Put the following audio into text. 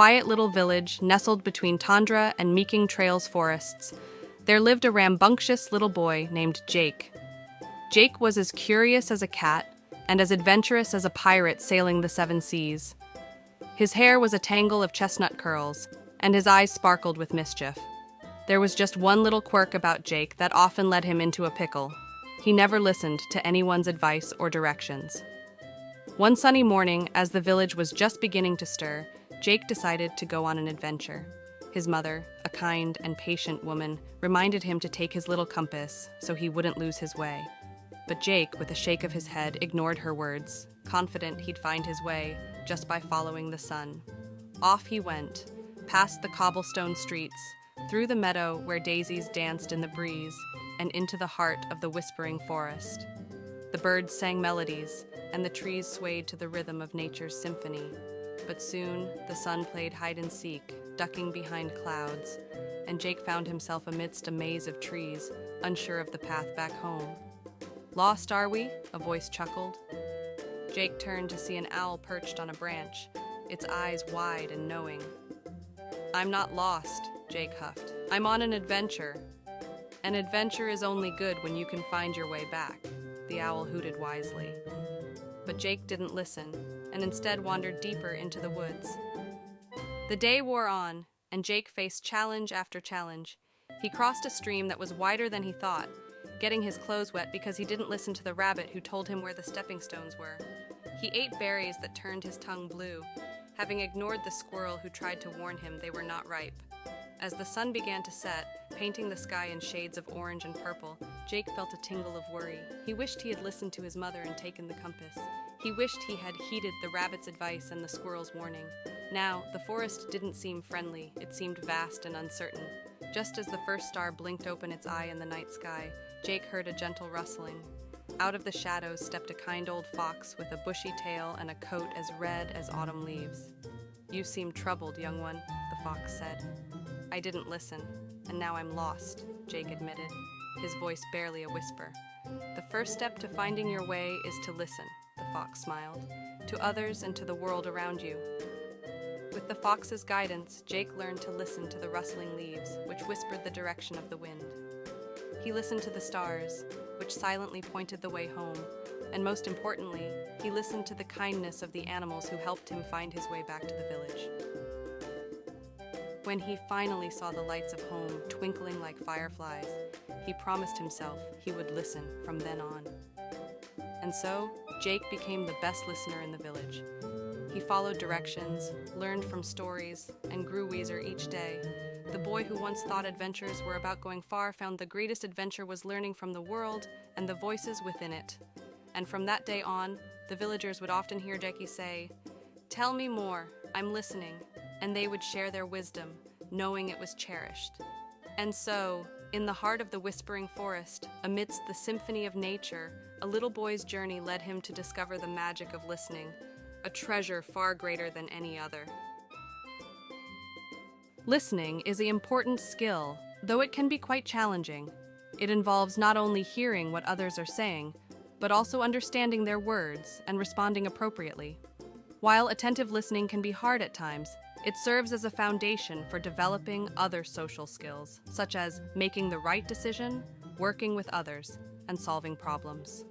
Quiet little village nestled between Tundra and Meeking Trails forests, there lived a rambunctious little boy named Jake. Jake was as curious as a cat and as adventurous as a pirate sailing the seven seas. His hair was a tangle of chestnut curls, and his eyes sparkled with mischief. There was just one little quirk about Jake that often led him into a pickle. He never listened to anyone's advice or directions. One sunny morning, as the village was just beginning to stir, Jake decided to go on an adventure. His mother, a kind and patient woman, reminded him to take his little compass so he wouldn't lose his way. But Jake, with a shake of his head, ignored her words, confident he'd find his way just by following the sun. Off he went, past the cobblestone streets, through the meadow where daisies danced in the breeze, and into the heart of the whispering forest. The birds sang melodies, and the trees swayed to the rhythm of nature's symphony. But soon the sun played hide-and-seek, ducking behind clouds, and Jake found himself amidst a maze of trees, unsure of the path back home. "Lost, are we?" a voice chuckled. Jake turned to see an owl perched on a branch, its eyes wide and knowing. "I'm not lost," Jake huffed. "I'm on an adventure." "An adventure is only good when you can find your way back," the owl hooted wisely. But Jake didn't listen, and instead wandered deeper into the woods. The day wore on, and Jake faced challenge after challenge. He crossed a stream that was wider than he thought, getting his clothes wet because he didn't listen to the rabbit who told him where the stepping stones were. He ate berries that turned his tongue blue, having ignored the squirrel who tried to warn him they were not ripe. As the sun began to set, painting the sky in shades of orange and purple, Jake felt a tingle of worry. He wished he had listened to his mother and taken the compass. He wished he had heeded the rabbit's advice and the squirrel's warning. Now, the forest didn't seem friendly. It seemed vast and uncertain. Just as the first star blinked open its eye in the night sky, Jake heard a gentle rustling. Out of the shadows stepped a kind old fox with a bushy tail and a coat as red as autumn leaves. "You seem troubled, young one," the fox said. "I didn't listen, and now I'm lost," Jake admitted, his voice barely a whisper. "The first step to finding your way is to listen," the fox smiled, "to others and to the world around you." With the fox's guidance, Jake learned to listen to the rustling leaves, which whispered the direction of the wind. He listened to the stars, which silently pointed the way home, and most importantly, he listened to the kindness of the animals who helped him find his way back to the village. When he finally saw the lights of home twinkling like fireflies, he promised himself he would listen from then on. And so, Jake became the best listener in the village. He followed directions, learned from stories, and grew wiser each day. The boy who once thought adventures were about going far found the greatest adventure was learning from the world and the voices within it. And from that day on, the villagers would often hear Jackie say, "Tell me more, I'm listening," and they would share their wisdom, knowing it was cherished. And so, in the heart of the whispering forest, amidst the symphony of nature, a little boy's journey led him to discover the magic of listening, a treasure far greater than any other. Listening is an important skill, though it can be quite challenging. It involves not only hearing what others are saying, but also understanding their words and responding appropriately. While attentive listening can be hard at times, it serves as a foundation for developing other social skills, such as making the right decision, working with others, and solving problems.